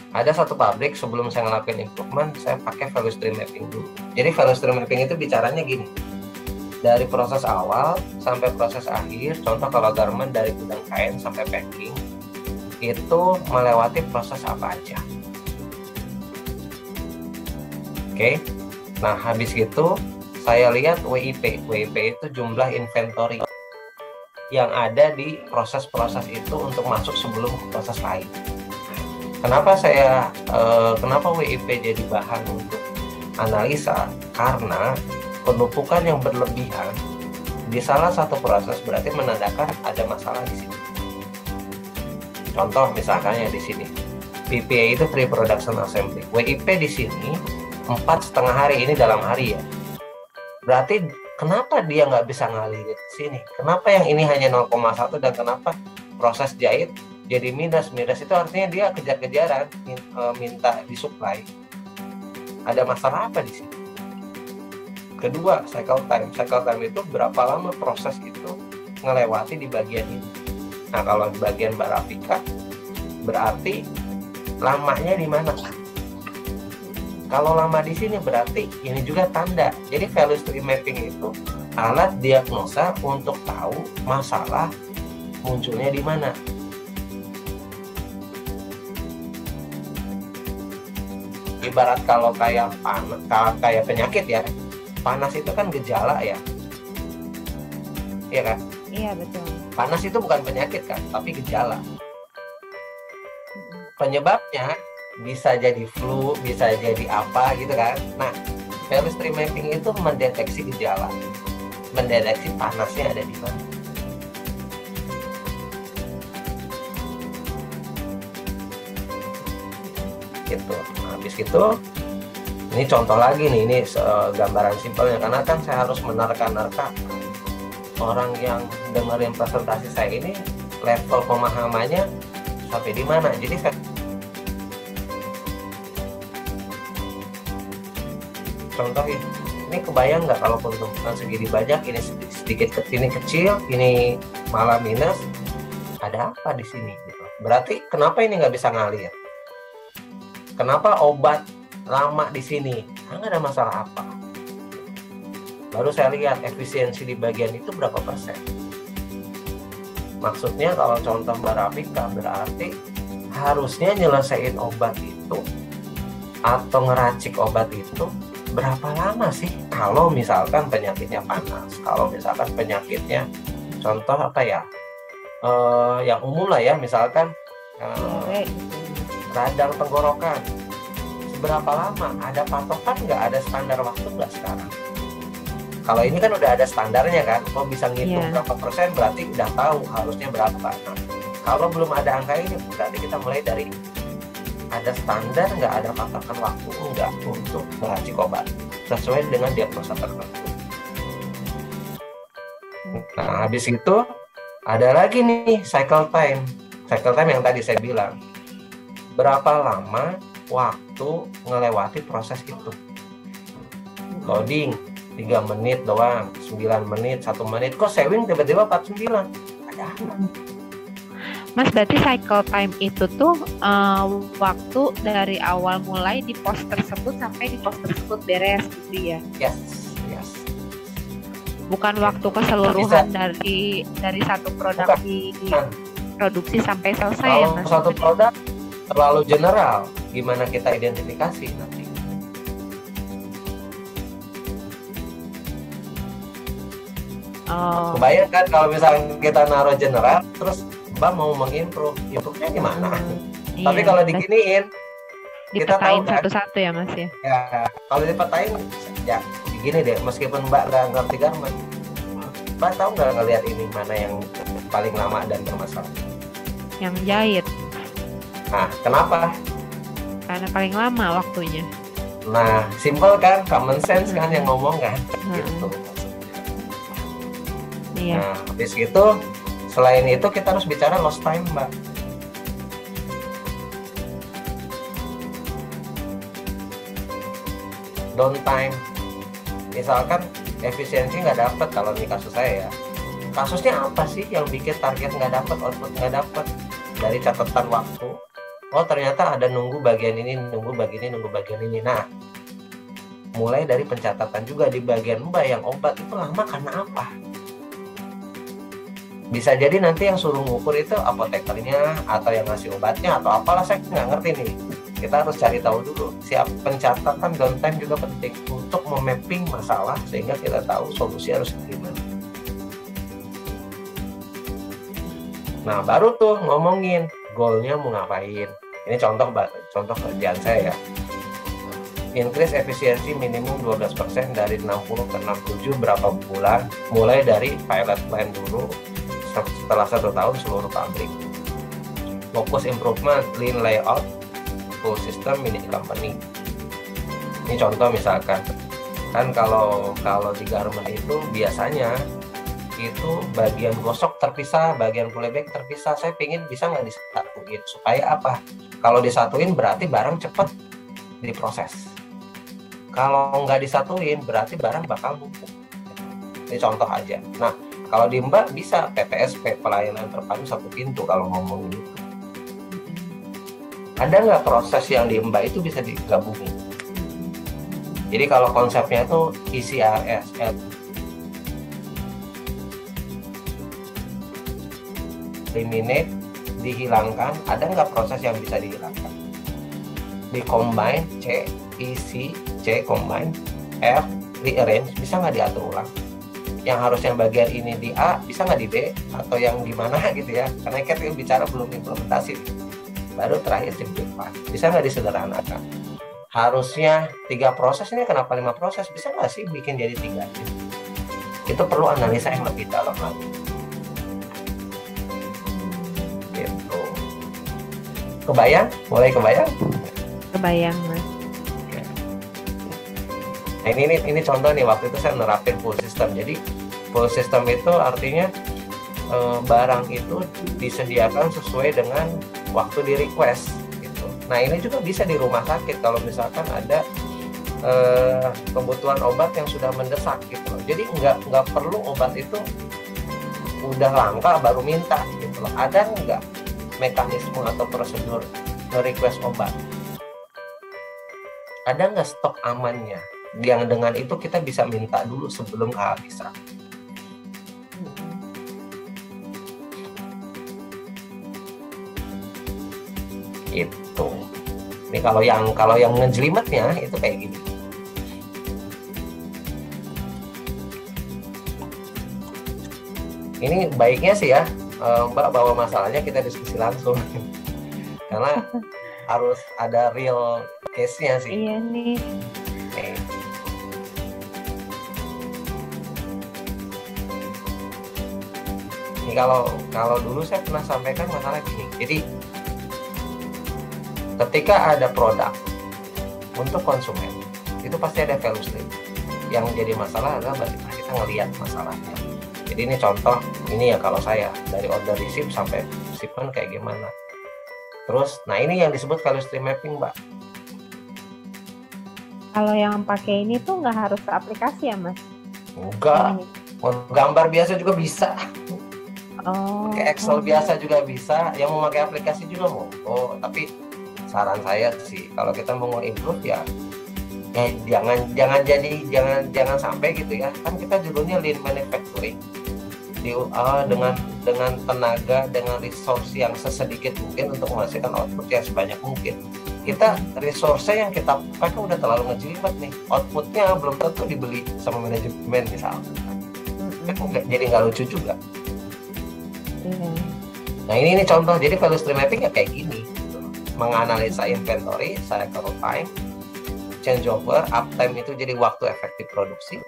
Ada satu pabrik sebelum saya ngelakuin improvement, saya pakai value stream mapping dulu. Jadi value stream mapping itu bicaranya gini, dari proses awal sampai proses akhir. Contoh kalau garment dari gudang kain sampai packing, itu melewati proses apa aja. Oke. Nah, habis itu saya lihat WIP. WIP itu jumlah inventory yang ada di proses-proses itu untuk masuk sebelum ke proses lain. Kenapa kenapa WIP jadi bahan untuk analisa? Karena penumpukan yang berlebihan di salah satu proses berarti menandakan ada masalah di sini. Contoh misalkan ya di sini, PPA itu pre-production assembly. WIP di sini 4,5 hari, ini dalam hari ya. Berarti kenapa dia nggak bisa ngalir ke sini? Kenapa yang ini hanya 0,1 dan kenapa proses jahit jadi minus? Minus itu artinya dia kejar-kejaran minta disuplai. Ada masalah apa di sini? Kedua, cycle time. Cycle time itu berapa lama proses itu ngelewati di bagian ini. Nah, kalau di bagian Barafika berarti lamanya di mana? Kalau lama di sini berarti ini juga tanda. Jadi value stream mapping itu alat diagnosa untuk tahu masalah munculnya di mana. Ibarat kalau kayak penyakit ya, panas itu kan gejala ya, iya kan? Iya betul. Panas itu bukan penyakit kan, tapi gejala. Penyebabnya bisa jadi flu, bisa jadi apa gitu kan. Nah, value stream mapping itu mendeteksi gejala, mendeteksi panasnya ada di mana. Gitu. Habis itu ini contoh lagi nih, ini gambaran simpelnya, karena kan saya harus menerka-nerka orang yang dengerin presentasi saya ini level pemahamannya sampai di mana. Jadi saya contohin, ini kebayang nggak kalau penumpukan segini banyak, ini sedikit ini kecil, ini malah minus, ada apa di sini? Gitu. Berarti kenapa ini nggak bisa ngalir? Kenapa obat lama di sini? Nggak ada masalah apa. Baru saya lihat efisiensi di bagian itu berapa persen. Maksudnya kalau contoh Barafika berarti harusnya nyelesain obat itu atau ngeracik obat itu berapa lama sih? Kalau misalkan penyakitnya panas, kalau misalkan penyakitnya contoh apa ya? Yang umum lah ya, misalkan radang tenggorokan. Seberapa lama? Ada patokan nggak? Ada standar waktu nggak sekarang? Kalau ini kan udah ada standarnya kan, kok bisa ngitung berapa persen, berarti udah tahu harusnya berapa. Nah, kalau belum ada angka ini, berarti kita mulai dari ada standar nggak, ada patokan waktu nggak untuk meracik obat sesuai dengan diagnosa tertentu. Nah, habis itu ada lagi nih cycle time. Cycle time yang tadi saya bilang, berapa lama waktu ngelewati proses itu. Loading 3 menit doang, 9 menit, 1 menit, kok sewing tiba-tiba 49. Ada apa? Mas, berarti cycle time itu tuh waktu dari awal mulai di pos tersebut sampai di pos tersebut beres gitu ya? Yes. Bukan waktu keseluruhan dari satu produk produksi sampai selesai. Kalau ya, Mas? Satu produk terlalu general, gimana kita identifikasi nanti? Kebayang kan kalau misalnya kita naruh general, terus Mbak mau mengimprove, improve-nya gimana? Tapi kalau diginiin, kita tahu kan satu-satu ya Mas ya? Ya, kalau dipetain, ya gini deh, meskipun Mbak nggak ngerti garment, Mbak tahu nggak ngelihat ini mana yang paling lama dan bermasalah? Yang jahit. Nah, kenapa? Karena paling lama waktunya. Nah, simple kan, common sense kan yang ngomong kan, gitu. Iya. Nah, habis itu, selain itu kita harus bicara lost time, Mbak. Downtime. Misalkan efisiensi nggak dapat kalau di kasus saya ya. kasusnya apa sih yang bikin target nggak dapat, output nggak dapat? Dari catatan waktu, oh ternyata ada nunggu bagian ini, nunggu bagian ini. Nah, mulai dari pencatatan juga di bagian Mbak yang obat itu lama karena apa? Bisa jadi nanti yang suruh ngukur itu apotekernya atau yang ngasih obatnya atau apalah, saya nggak ngerti nih. Kita harus cari tahu dulu. Siap pencatatan downtime juga penting untuk memapping masalah sehingga kita tahu solusi harus gimana. Nah, baru tuh ngomongin goalnya mau ngapain. Ini contoh kerjaan saya ya. Increase efisiensi minimum 12% dari 60 ke 67 berapa bulan, mulai dari pilot plan dulu setelah 1 tahun seluruh pabrik. Fokus improvement, lean layout, full system, mini company. Ini contoh misalkan, kan kalau di garment itu biasanya itu bagian gosok terpisah, bagian playback terpisah. Saya pingin bisa nggak disatuin, supaya apa? Kalau disatuin berarti barang cepat diproses. Kalau nggak disatuin berarti barang bakal numpuk. Ini contoh aja. Nah, kalau di Mbak bisa PPSP, pelayanan terpadu satu pintu kalau ngomong gitu. Ada nggak proses yang di Mbak itu bisa digabungin? Jadi kalau konsepnya itu ECRS, eliminate, dihilangkan. Ada nggak proses yang bisa dihilangkan? Di combine, C, EC, C, combine, F, rearrange, bisa nggak diatur ulang? Yang harusnya bagian ini di A, bisa nggak di B? Atau yang di mana gitu ya? Karena kita bicara belum implementasi. Baru terakhir simplify. Bisa nggak disederhanakan? Harusnya 3 proses, ini kenapa 5 proses? Bisa nggak sih bikin jadi 3? Itu perlu analisa yang lebih dalam lagi. Gitu. Kebayang? Mulai kebayang? Kebayang, Mas. Nah, ini contoh nih, waktu itu saya nerapin full system. Jadi full system itu artinya barang itu disediakan sesuai dengan waktu di request gitu. Nah, ini juga bisa di rumah sakit kalau misalkan ada kebutuhan obat yang sudah mendesak gitu loh. Jadi nggak perlu obat itu udah langka baru minta gitu loh. Ada nggak mekanisme atau prosedur nge-request obat? Ada nggak stok amannya? Yang dengan itu kita bisa minta dulu sebelum kehabisan. Itu. Ini kalau yang ngejelimetnya itu kayak gini. Ini baiknya sih ya, Mbak bawa masalahnya kita diskusi langsung. Karena harus ada real case-nya sih. Iya nih. Okay. Ini kalau dulu saya pernah sampaikan masalah gini. Jadi ketika ada produk untuk konsumen, itu pasti ada value stream. Yang jadi masalah adalah bagaimana kita ngelihat masalahnya. Jadi ini contoh, ini ya kalau saya dari order receive sampai shipment kayak gimana. Terus, nah ini yang disebut value stream mapping, Mbak. Kalau yang pakai ini tuh nggak harus ke aplikasi ya, Mas? Enggak, gambar biasa juga bisa. Oh. Pakai Excel biasa juga bisa. Yang mau pakai aplikasi juga mau. Oh, tapi saran saya sih, kalau kita mau improve ya jangan sampai gitu ya. Kan kita judulnya lean manufacturing. Dengan tenaga, dengan resource yang sesedikit mungkin untuk menghasilkan output yang sebanyak mungkin. Kita resource-nya yang kita pakai udah terlalu ngejelimet nih, outputnya belum tentu dibeli sama manajemen misalnya. Jadi nggak lucu juga. Nah ini contoh, jadi value stream mapping ya kayak gini gitu. Menganalisa inventory, cycle time, changeover, uptime itu jadi waktu efektif produksi.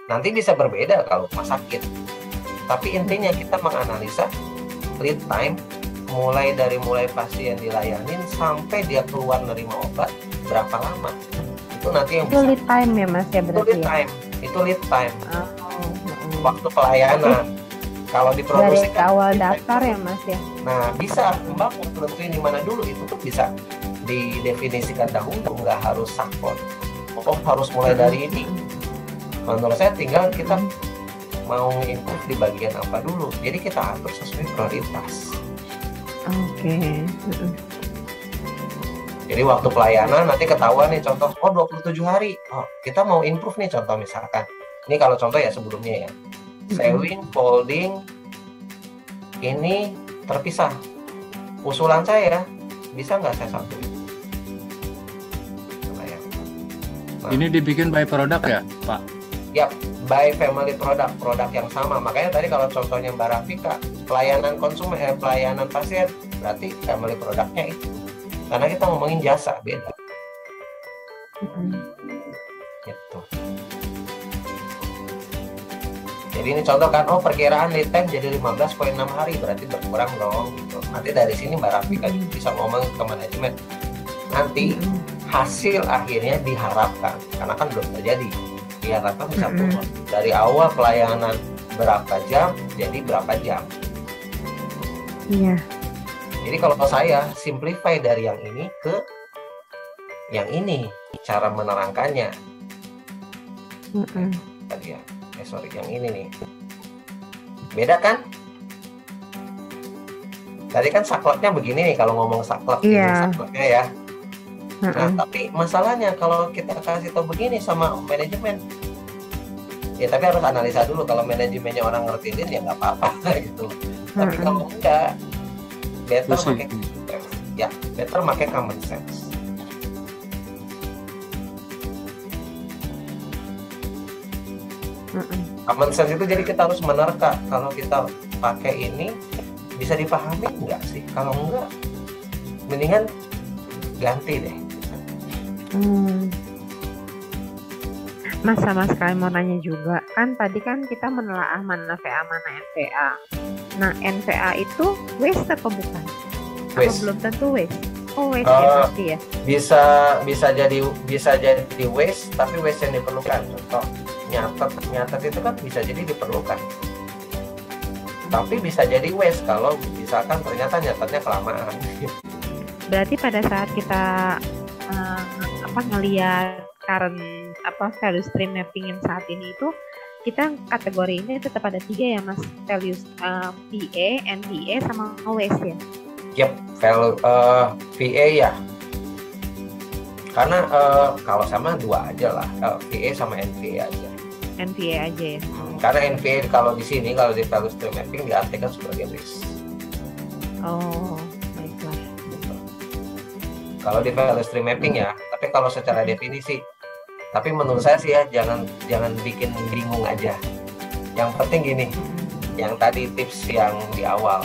Nanti bisa berbeda kalau rumah sakit, tapi intinya kita menganalisa lead time, mulai pasien dilayanin sampai dia keluar nerima obat berapa lama. Itu nanti yang itu bisa lead time ya, Mas ya, berarti itu lead time waktu pelayanan. Kalau diproduksi dari awal daftar ya, Mas ya. Nah bisa Mbak tentuin di mana dulu, itu tuh bisa didefinisikan dahulu, nggak harus sakot. Harus mulai dari ini. Menurut saya tinggal kita mau improve di bagian apa dulu. Jadi kita atur sesuai prioritas. Oke. Jadi waktu pelayanan nanti ketahuan nih contoh, 27 hari. Oh, kita mau improve nih contoh misalkan. Ini kalau contoh ya sebelumnya ya. Sewing, folding, ini terpisah. Usulan saya, bisa nggak saya satuin? Nah, ini dibikin by product ya, Pak? Ya, by family produk yang sama. Makanya tadi kalau contohnya Mbak Rafika, pelayanan konsumen, pelayanan pasien, berarti family produknya itu. Karena kita ngomongin jasa, beda. Gitu. Jadi ini contoh kan, perkiraan lead time jadi 15,6 hari, berarti berkurang dong. Gitu. Nanti dari sini Mbak Rafika juga bisa ngomong ke manajemen. Nanti hasil akhirnya diharapkan, karena kan belum terjadi, diharapkan bisa turun dari awal pelayanan berapa jam jadi berapa jam. Iya. Jadi kalau saya simplify dari yang ini ke yang ini cara menerangkannya. Tadi ya, yang ini nih, beda kan? Tadi kan sakleknya begini nih, kalau ngomong saklek, ini sakleknya ya. Nah, tapi masalahnya kalau kita kasih tahu begini sama manajemen, ya tapi harus analisa dulu. Kalau manajemennya orang ngertiin ya nggak apa-apa gitu. Tapi kalau enggak, better pakai ya, better pakai common sense. Common sense itu jadi kita harus menerka. Kalau kita pakai ini bisa dipahami nggak sih? Kalau enggak, mendingan ganti deh. Mas, sama sekali mau nanya juga, kan tadi kan kita menelaah mana VA mana NVA. Nah, NVA itu waste apa bukan? Waste. Apa belum tentu waste? Oh, waste ya pasti ya. Bisa jadi waste, tapi waste yang diperlukan. Contoh nyatet itu kan bisa jadi diperlukan. Tapi bisa jadi waste kalau misalkan ternyata nyatetnya kelamaan. Berarti pada saat kita ngelihat current value stream mapping yang saat ini itu, kita kategori ini tetap ada 3 ya Mas, values VA, NVA sama waste ya. Yep, value VA ya. Karena kalau sama 2 aja lah, VA sama NVA aja. NVA aja ya. Karena NVA kalau di sini, kalau di value stream mapping diartikan sebagai waste. Oh, baiklah. Kalau di value stream mapping ya, tapi kalau secara definisi, tapi menurut saya sih ya jangan bikin bingung aja. Yang penting gini, yang tadi tips yang di awal,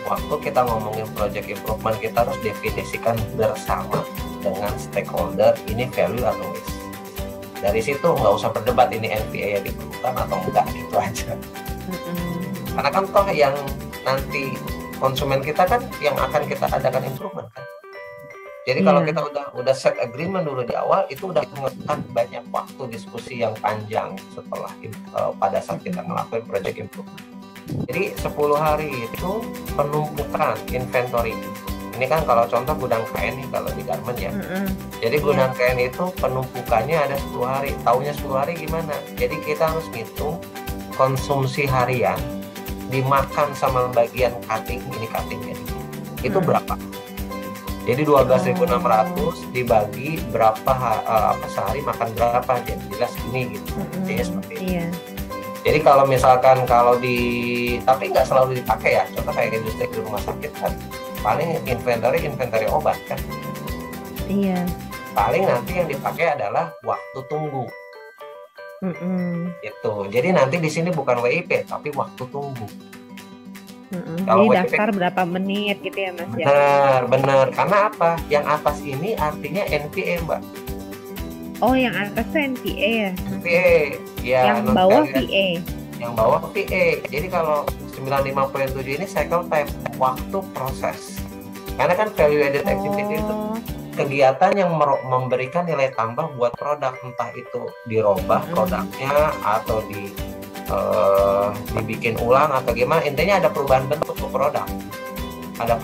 waktu kita ngomongin project improvement, kita harus definisikan bersama dengan stakeholder ini value atau waste. Dari situ nggak usah berdebat ini NVA yang diperlukan atau enggak, gitu aja. Karena kan toh yang nanti konsumen kita kan yang akan kita adakan improvement kan. Jadi kalau kita udah set agreement dulu di awal, itu udah mengeluarkan banyak waktu diskusi yang panjang setelah pada saat kita ngelakuin project improvement. Jadi 10 hari itu penumpukan inventory. Ini kan kalau contoh gudang kain nih kalau di garment ya. Jadi gudang kain itu penumpukannya ada 10 hari. Taunya 10 hari gimana? Jadi kita harus ngitung konsumsi harian dimakan sama bagian cutting, ini cuttingnya. Itu berapa? Jadi 12.600 dibagi berapa sehari makan berapa, jadi jelas ini gitu. Jadi seperti itu. Jadi kalau misalkan tapi nggak selalu dipakai ya. Contoh kayak industri di rumah sakit kan, paling inventory obat kan. Iya. Paling nanti yang dipakai adalah waktu tunggu. Gitu. Jadi nanti di sini bukan WIP tapi waktu tunggu. Jadi daftar berapa menit gitu ya Mas? Benar. Karena apa? Yang atas ini artinya NVA Mbak. Oh, yang atas itu NVA ya? NVA. Ya, yang bawah VA. Yang bawah VA. Jadi kalau 95.7 ini cycle time, waktu proses. Karena kan value added activity itu kegiatan yang memberikan nilai tambah buat produk, entah itu dirubah produknya atau dibikin ulang atau gimana, intinya ada perubahan bentuk ke produk, ada